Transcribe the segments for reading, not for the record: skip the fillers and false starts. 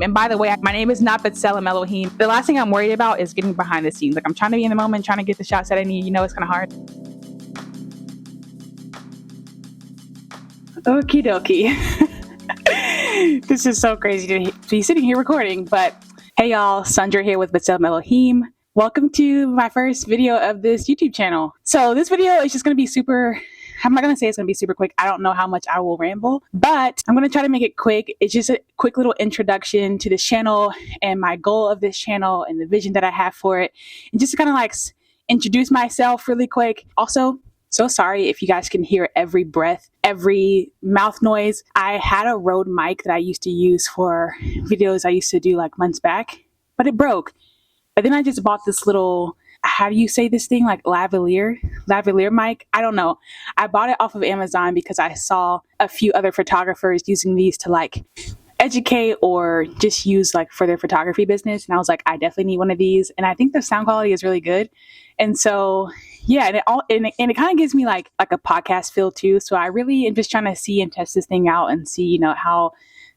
And by the way, my name is not Elohim. The last thing I'm worried about is getting behind the scenes. Like, I'm trying to be in the moment, trying to get the shots that I need. You know, it's kind of hard. Okie dokie. This is so crazy to be sitting here recording. But hey, y'all, Sandra here with Elohim. Welcome to my first video of this YouTube channel. So this video is just going to be I'm not going to say it's going to be super quick. I don't know how much I will ramble, but I'm going to try to make it quick. It's just a quick little introduction to this channel and my goal of this channel and the vision that I have for it. And just to kind of like introduce myself really quick. Also, so sorry if you guys can hear every breath, every mouth noise. I had a Rode mic that I used to use for videos I used to do like months back, but it broke. But then I just bought this little, how do you say this thing? Like lavalier mic? I don't know. I bought it off of Amazon because I saw a few other photographers using these to like educate or just use like for their photography business. And I was like, I definitely need one of these. And I think the sound quality is really good. And so, yeah, and it kind of gives me like a podcast feel too. So I really am just trying to see and test this thing out and see, you know, how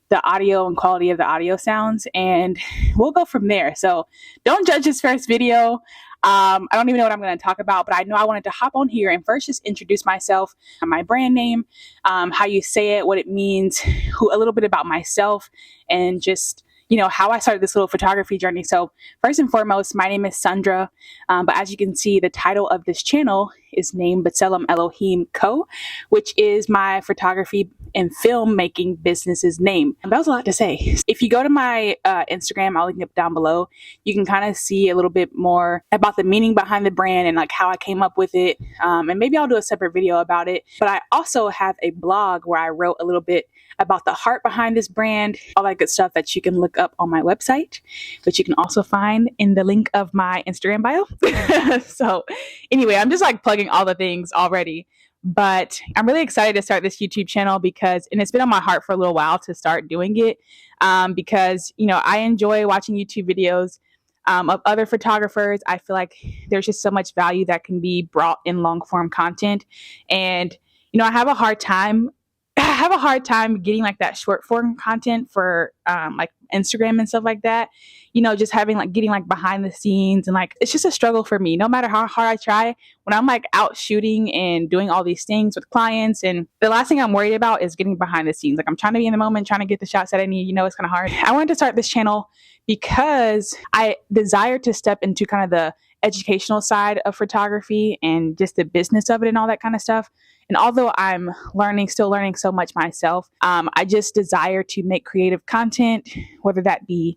the audio and quality of the audio sounds, and we'll go from there. So don't judge this first video. I don't even know what I'm going to talk about, but I know I wanted to hop on here and first just introduce myself, my brand name, how you say it, what it means, a little bit about myself, and just, you know, how I started this little photography journey. So first and foremost, my name is Sandra, but as you can see, the title of this channel is named Elohim Co., which is my photography and filmmaking business's name. And that was a lot to say. If you go to my Instagram, I'll link it down below, you can kind of see a little bit more about the meaning behind the brand and like how I came up with it. And maybe I'll do a separate video about it. But I also have a blog where I wrote a little bit about the heart behind this brand, all that good stuff that you can look up on my website, which you can also find in the link of my Instagram bio. So anyway, I'm just like plugging all the things already. But I'm really excited to start this YouTube channel and it's been on my heart for a little while to start doing it because, you know, I enjoy watching YouTube videos of other photographers. I feel like there's just so much value that can be brought in long form content. And, you know, I have a hard time getting like that short form content for like Instagram and stuff like that. You know, just getting like behind the scenes and like, it's just a struggle for me. No matter how hard I try, when I'm like out shooting and doing all these things with clients, and the last thing I'm worried about is getting behind the scenes. Like, I'm trying to be in the moment, trying to get the shots that I need. You know, it's kind of hard. I wanted to start this channel because I desire to step into kind of the educational side of photography and just the business of it and all that kind of stuff. And although I'm still learning so much myself, I just desire to make creative content, whether that be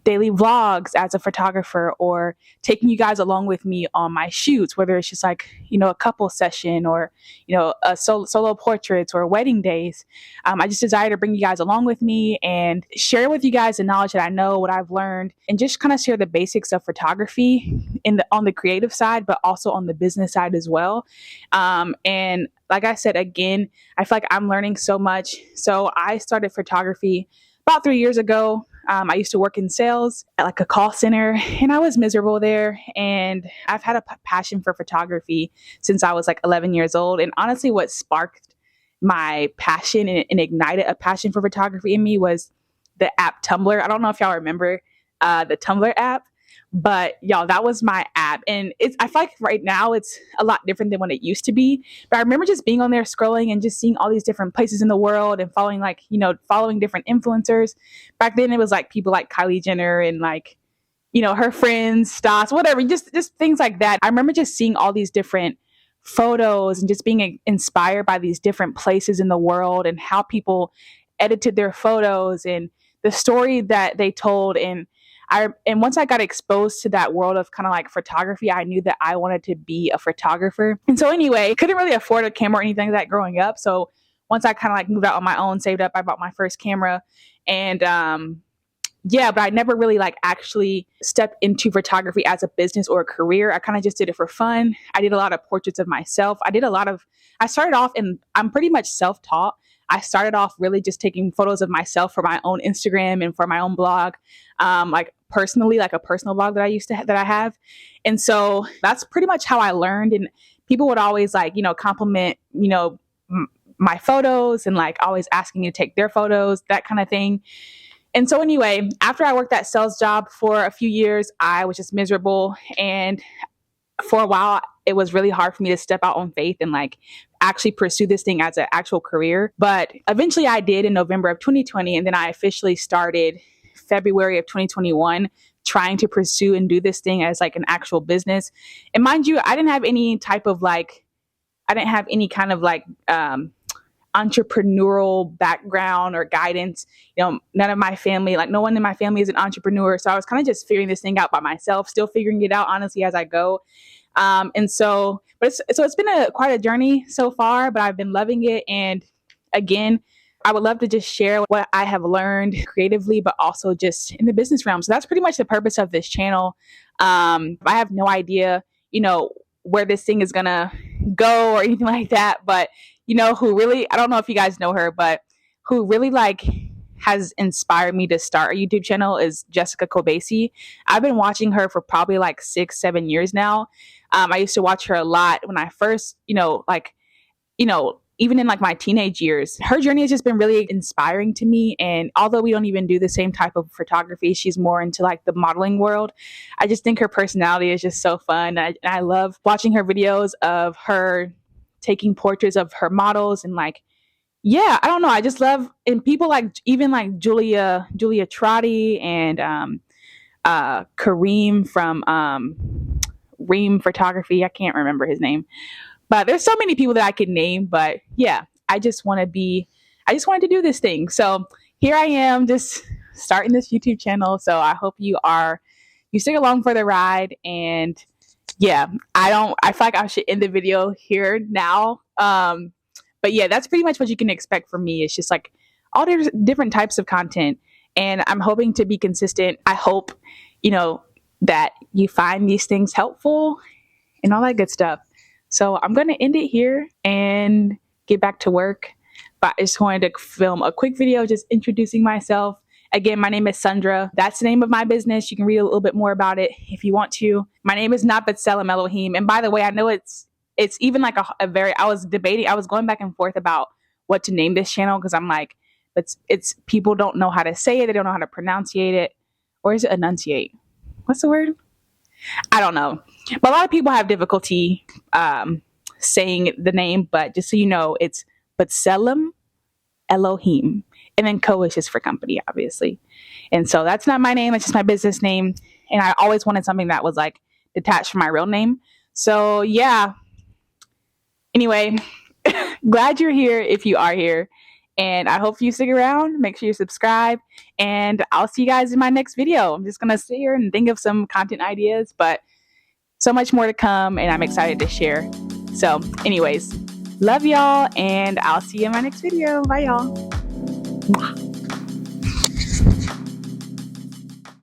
daily vlogs as a photographer or taking you guys along with me on my shoots, whether it's just like, you know, a couple session or, you know, a solo portraits or wedding days. I just desire to bring you guys along with me and share with you guys the knowledge that I know, what I've learned, and just kind of share the basics of photography on the creative side, but also on the business side as well. And like I said, again, I feel like I'm learning so much. So I started photography about 3 years ago. I used to work in sales at like a call center, and I was miserable there. And I've had a passion for photography since I was like 11 years old. And honestly, what sparked my passion and ignited a passion for photography in me was the app Tumblr. I don't know if y'all remember the Tumblr app, but y'all, that was my app. And I feel like right now it's a lot different than when it used to be. But I remember just being on there scrolling and just seeing all these different places in the world and following different influencers. Back then it was like people like Kylie Jenner and like, you know, her friends, Stas, whatever, just things like that. I remember just seeing all these different photos and just being inspired by these different places in the world and how people edited their photos and the story that they told. And once I got exposed to that world of kind of like photography, I knew that I wanted to be a photographer. And so anyway, couldn't really afford a camera or anything like that growing up. So once I kind of like moved out on my own, saved up, I bought my first camera. And but I never really like actually stepped into photography as a business or a career. I kind of just did it for fun. I did a lot of portraits of myself. I started off, and I'm pretty much self-taught. I started off really just taking photos of myself for my own Instagram and for my own blog, like personally, like a personal blog that I have. And so that's pretty much how I learned. And people would always like, you know, compliment, you know, my photos and like always asking me to take their photos, that kind of thing. And so anyway, after I worked that sales job for a few years, I was just miserable. And for a while, it was really hard for me to step out on faith and like actually pursue this thing as an actual career. But eventually I did in November of 2020. And then I officially started February of 2021 trying to pursue and do this thing as like an actual business. And mind you, I didn't have any type of like, I didn't have any kind of like entrepreneurial background or guidance. You know, none of my family, like no one in my family is an entrepreneur. So I was kind of just figuring this thing out by myself, still figuring it out honestly as I go. And so, it's been quite a journey so far, but I've been loving it. And again, I would love to just share what I have learned creatively, but also just in the business realm. So that's pretty much the purpose of this channel. I have no idea, you know, where this thing is gonna go or anything like that. But you know, who really, I don't know if you guys know her, but who really like has inspired me to start a YouTube channel is Jessica Kobasi. I've been watching her for probably like 6-7 years now. I used to watch her a lot when I first, even in like my teenage years. Her journey has just been really inspiring to me. And although we don't even do the same type of photography, she's more into like the modeling world. I just think her personality is just so fun. I love watching her videos of her taking portraits of her models and like, yeah, I don't know. I just love, and people like, even like Julia Trotti and Kareem from Ream Photography. I can't remember his name. But there's so many people that I could name. But yeah, I just wanted to do this thing. So here I am just starting this YouTube channel. So I hope you stick along for the ride. And yeah, I feel like I should end the video here now. But yeah, that's pretty much what you can expect from me. It's just like all the different types of content. And I'm hoping to be consistent. I hope, that you find these things helpful and all that good stuff. So I'm going to end it here and get back to work. But I just wanted to film a quick video just introducing myself. Again, my name is Sandra. That's the name of my business. You can read a little bit more about it if you want to. My name is not B'Tselem Elohim. And by the way, I know it's even like I was going back and forth about what to name this channel because I'm like, it's people don't know how to say it. They don't know how to pronunciate it. Or is it enunciate? What's the word? I don't know. But a lot of people have difficulty saying the name. But just so you know, it's B'Tselem Elohim. And then Co is just for company, obviously. And so that's not my name. It's just my business name. And I always wanted something that was like detached from my real name. So yeah. Anyway, glad you're here if you are here. And I hope you stick around. Make sure you subscribe. And I'll see you guys in my next video. I'm just going to sit here and think of some content ideas. But so much more to come. And I'm excited to share. So anyways, love y'all. And I'll see you in my next video. Bye, y'all. Mwah.